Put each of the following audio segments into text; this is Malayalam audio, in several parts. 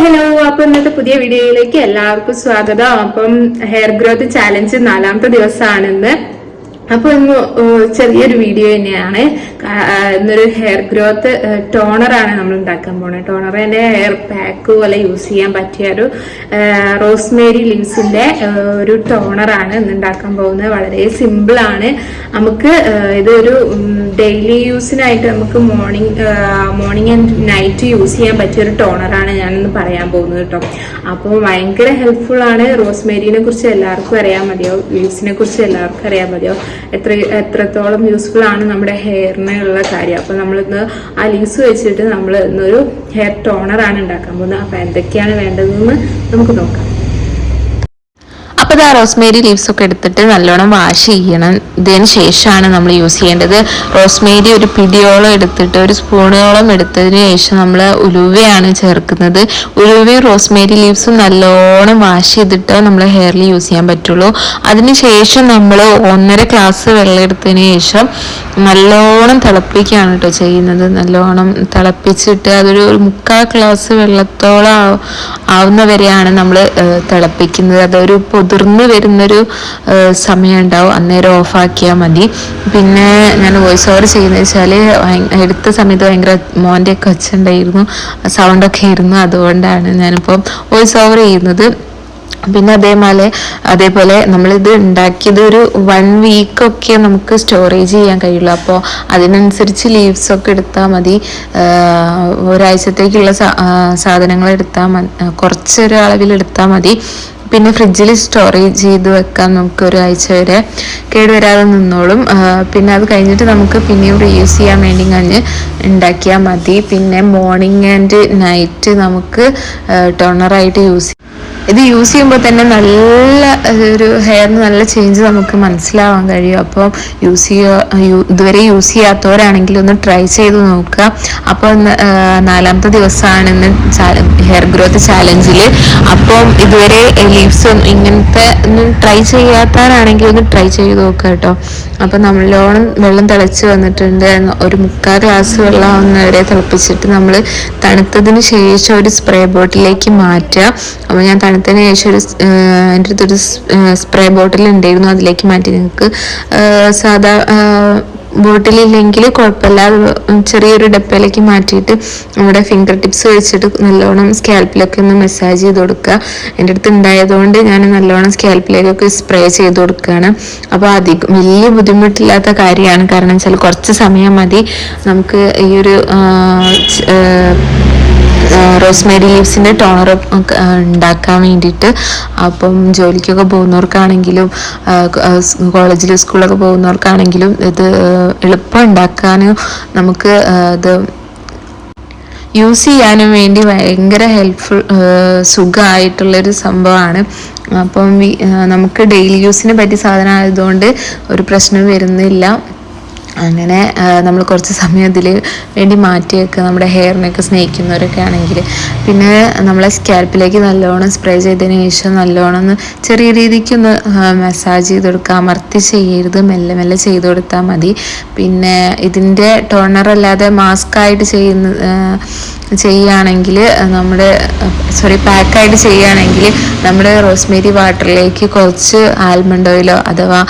ഹലോ. അപ്പൊ ഇന്നത്തെ പുതിയ വീഡിയോയിലേക്ക് എല്ലാവർക്കും സ്വാഗതം. അപ്പം ഹെയർ ഗ്രോത്ത് ചാലഞ്ച് 4ാമത്തെ ദിവസമാണെന്ന്. അപ്പൊ ഇന്ന് ചെറിയൊരു വീഡിയോ തന്നെയാണ്. ഇന്നൊരു ഹെയർ ഗ്രോത്ത് ടോണറാണ് നമ്മൾ ഉണ്ടാക്കാൻ പോണത്. ടോണറിന്റെ ഹെയർ പാക്ക് പോലെ യൂസ് ചെയ്യാൻ പറ്റിയ ഒരു റോസ്മേരി ലീവ്സിന്റെ ഒരു ടോണറാണ് ഇന്ന് ഉണ്ടാക്കാൻ പോകുന്നത്. വളരെ സിമ്പിൾ ആണ്. നമുക്ക് ഇതൊരു ഡെയിലി യൂസിനായിട്ട് നമുക്ക് മോർണിംഗ് ആൻഡ് നൈറ്റ് യൂസ് ചെയ്യാൻ പറ്റിയ ഒരു ടോണറാണ് ഞാനിന്ന് പറയാൻ പോകുന്നത് കേട്ടോ. അപ്പോൾ ഭയങ്കര ഹെൽപ്ഫുൾ ആണ്. റോസ്മേരിനെ കുറിച്ച് എല്ലാവർക്കും അറിയാൻ മതിയോ, ലീവ്സിനെ കുറിച്ച് എല്ലാവർക്കും അറിയാൻ മതിയോ, എത്രത്തോളം യൂസ്ഫുൾ ആണ് നമ്മുടെ ഹെയറിനുള്ള കാര്യം. അപ്പോൾ നമ്മളിന്ന് ആ ലീവ്സ് വെച്ചിട്ട് നമ്മൾ ഇന്നൊരു ഹെയർ ടോണറാണ് ഉണ്ടാക്കാൻ പോകുന്നത്. അപ്പോൾ എന്തൊക്കെയാണ് വേണ്ടതെന്ന് നമുക്ക് നോക്കാം. അപ്പോൾ റോസ്മേരി ലീവ്സ് ഒക്കെ എടുത്തിട്ട് നല്ലോണം വാഷ് ചെയ്യണം. ഇതിന് ശേഷമാണ് നമ്മൾ യൂസ് ചെയ്യേണ്ടത്. റോസ്മേരി ഒരു പിടിയോളം എടുത്തിട്ട് ഒരു സ്പൂണോളം എടുത്തതിന് ശേഷം നമ്മൾ ഉലുവയാണ് ചേർക്കുന്നത്. ഉലുവയും റോസ്മേരി ലീവ്സും നല്ലോണം വാഷ് ചെയ്തിട്ട് നമ്മൾ ഹെയറിൽ യൂസ് ചെയ്യാൻ പറ്റുള്ളൂ. അതിനുശേഷം നമ്മൾ 1.5 ഗ്ലാസ് വെള്ളം എടുത്തതിന് ശേഷം നല്ലോണം തിളപ്പിക്കുകയാണ് കേട്ടോ ചെയ്യുന്നത്. നല്ലോണം തിളപ്പിച്ചിട്ട് അതൊരു 3/4 ഗ്ലാസ് വെള്ളത്തോളം ആവുന്നവരെയാണ് നമ്മൾ തിളപ്പിക്കുന്നത്. അതൊരു പൊതിർന്ന് വരുന്നൊരു സമയം ഉണ്ടാവും, അന്നേരം ഓഫാക്കിയാൽ മതി. പിന്നെ ഞാൻ വോയിസ് ഓവർ ചെയ്യുന്നത് വെച്ചാൽ എടുത്ത സമയത്ത് ഭയങ്കര മോൻ്റെ ഒക്കെ ഒച്ചുണ്ടായിരുന്നു, സൗണ്ടൊക്കെ ആയിരുന്നു. അതുകൊണ്ടാണ് ഞാനിപ്പോൾ വോയിസ് ഓവർ ചെയ്യുന്നത്. പിന്നെ അതേപോലെ നമ്മളിത് ഉണ്ടാക്കിയത് ഒരു 1 വീക്കൊക്കെ നമുക്ക് സ്റ്റോറേജ് ചെയ്യാൻ കഴിയുള്ളൂ. അപ്പോൾ അതിനനുസരിച്ച് ലീവ്സൊക്കെ എടുത്താൽ മതി. ഒരാഴ്ചത്തേക്കുള്ള സാധനങ്ങൾ എടുത്താൽ മതി, കുറച്ചൊരു അളവിൽ എടുത്താൽ മതി. പിന്നെ ഫ്രിഡ്ജിൽ സ്റ്റോറേജ് ചെയ്ത് വെക്കാം, നമുക്ക് ഒരാഴ്ച വരെ കേടുവരാതെ നിന്നോളും. പിന്നെ അത് കഴിഞ്ഞിട്ട് നമുക്ക് പിന്നെയും റീയൂസ് ചെയ്യാൻ വേണ്ടി ഉണ്ടാക്കിയാൽ മതി. പിന്നെ മോർണിംഗ് ആൻഡ് നൈറ്റ് നമുക്ക് ടോണറായിട്ട് ഇത് യൂസ് ചെയ്യുമ്പോൾ തന്നെ നല്ല ഒരു ഹെയറിന് നല്ല ചേഞ്ച് നമുക്ക് മനസ്സിലാവാൻ കഴിയും. അപ്പോൾ ഇതുവരെ യൂസ് ചെയ്യാത്തവരാണെങ്കിൽ ഒന്ന് ട്രൈ ചെയ്ത് നോക്കുക. അപ്പോൾ 4ാമത്തെ ദിവസമാണ് ഇന്ന് ഹെയർ ഗ്രോത്ത് ചാലഞ്ചിൽ. അപ്പം ഇതുവരെ ലീവ്സ് ഇങ്ങനത്തെ ഒന്നും ട്രൈ ചെയ്യാത്തവരാണെങ്കിൽ ഒന്ന് ട്രൈ ചെയ്ത് നോക്കുക കേട്ടോ. അപ്പം നല്ലോണം വെള്ളം തിളച്ച് വന്നിട്ടുണ്ട്. ഒരു 3/4 ഗ്ലാസ് വെള്ളം ആവുന്നവരെ തിളപ്പിച്ചിട്ട് നമ്മൾ തണുത്തതിന് ശേഷം ഒരു സ്പ്രേ ബോട്ടിലേക്ക് മാറ്റുക. അപ്പോൾ ഞാൻ തണുത്തതിന് ശേഷം എൻ്റെ അടുത്തൊരു സ്പ്രേ ബോട്ടിൽ ഉണ്ടായിരുന്നു, അതിലേക്ക് മാറ്റി. നിങ്ങൾക്ക് സാധാ ബോട്ടിലില്ലെങ്കിൽ കുഴപ്പമില്ല, ചെറിയൊരു ഡപ്പയിലേക്ക് മാറ്റിയിട്ട് നമ്മുടെ ഫിംഗർ ടിപ്സ് വെച്ചിട്ട് നല്ലോണം സ്കാൽപ്പിലൊക്കെ ഒന്ന് മസാജ് ചെയ്ത് കൊടുക്കുക. എൻ്റെ അടുത്ത് ഉണ്ടായതുകൊണ്ട് ഞാൻ നല്ലോണം സ്കാൽപ്പിലേക്കൊക്കെ സ്പ്രേ ചെയ്ത് കൊടുക്കുകയാണ്. അപ്പോൾ അധികം വലിയ ബുദ്ധിമുട്ടില്ലാത്ത കാര്യമാണ്. കാരണം വെച്ചാൽ കുറച്ച് സമയം മതി നമുക്ക് ഈ ഒരു റോസ്മേരി ലീവ്സിൻ്റെ ടോണർ ഉണ്ടാക്കാൻ വേണ്ടിയിട്ട്. അപ്പം ജോലിക്കൊക്കെ പോകുന്നവർക്കാണെങ്കിലും കോളേജിൽ സ്കൂളൊക്കെ പോകുന്നവർക്കാണെങ്കിലും ഇത് എളുപ്പം ഉണ്ടാക്കാനും നമുക്ക് ഇത് യൂസ് ചെയ്യാനും വേണ്ടി ഭയങ്കര ഹെൽപ്ഫുൾ സുഖമായിട്ടുള്ളൊരു സംഭവമാണ്. അപ്പം നമുക്ക് ഡെയിലി യൂസിന് പറ്റിയ സാധനം ആയതുകൊണ്ട് ഒരു പ്രശ്നം വരുന്നില്ല. അങ്ങനെ നമ്മൾ കുറച്ച് സമയം ഇതിൽ വേണ്ടി മാറ്റി വെക്കുക, നമ്മുടെ ഹെയറിനൊക്കെ സ്നേഹിക്കുന്നവരൊക്കെ ആണെങ്കിൽ. പിന്നെ നമ്മളെ സ്കാൽപ്പിലേക്ക് നല്ലോണം സ്പ്രേ ചെയ്തതിന് ശേഷം നല്ലോണം ഒന്ന് ചെറിയ രീതിക്കൊന്ന് മസാജ് ചെയ്ത് കൊടുക്കുക. അമർത്തി ചെയ്യരുത്, മെല്ലെ മെല്ലെ ചെയ്ത് കൊടുത്താൽ മതി. പിന്നെ ഇതിൻ്റെ ടോണറല്ലാതെ മാസ്കായിട്ട് ചെയ്യുകയാണെങ്കിൽ പാക്കായിട്ട് ചെയ്യുകയാണെങ്കിൽ നമ്മുടെ റോസ്മേരി വാട്ടറിലേക്ക് കുറച്ച് ആൽമണ്ട് ഓയിലോ അഥവാ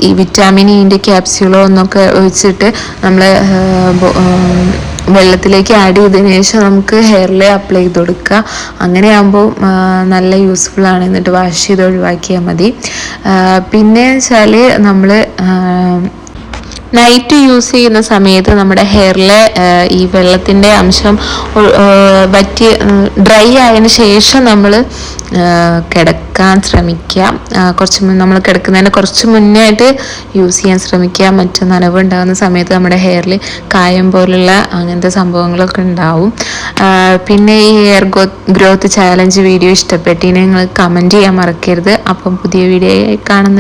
ഈ വിറ്റാമിൻ ഇൻ്റെ ക്യാപ്സ്യൂളോ ഒന്നൊക്കെ ഒഴിച്ചിട്ട് നമ്മൾ വെള്ളത്തിലേക്ക് ആഡ് ചെയ്തതിന് ശേഷം നമുക്ക് ഹെയറിൽ അപ്ലൈ ചെയ്ത് കൊടുക്കുക. അങ്ങനെയാകുമ്പോൾ നല്ല യൂസ്ഫുൾ ആണ്. എന്നിട്ട് വാഷ് ചെയ്ത് ഒഴിവാക്കിയാൽ മതി. പിന്നെ വെച്ചാൽ നമ്മൾ നൈറ്റ് യൂസ് ചെയ്യുന്ന സമയത്ത് നമ്മുടെ ഹെയറിലെ ഈ വെള്ളത്തിൻ്റെ അംശം വറ്റി ഡ്രൈ ആയതിനു ശേഷം നമ്മൾ കിടക്കാൻ ശ്രമിക്കുക. നമ്മൾ കിടക്കുന്നതിന് കുറച്ച് മുന്നേ ആയിട്ട് യൂസ് ചെയ്യാൻ ശ്രമിക്കുക. മറ്റു നനവ് ഉണ്ടാകുന്ന സമയത്ത് നമ്മുടെ ഹെയറിൽ കായം പോലുള്ള അങ്ങനത്തെ സംഭവങ്ങളൊക്കെ ഉണ്ടാവും. പിന്നെ ഈ ഹെയർ ഗ്രോത്ത് ചാലഞ്ച് വീഡിയോ ഇഷ്ടപ്പെട്ടതിന് നിങ്ങൾ കമൻറ്റ് ചെയ്യാൻ മറക്കരുത്. അപ്പം പുതിയ വീഡിയോ കാണുന്ന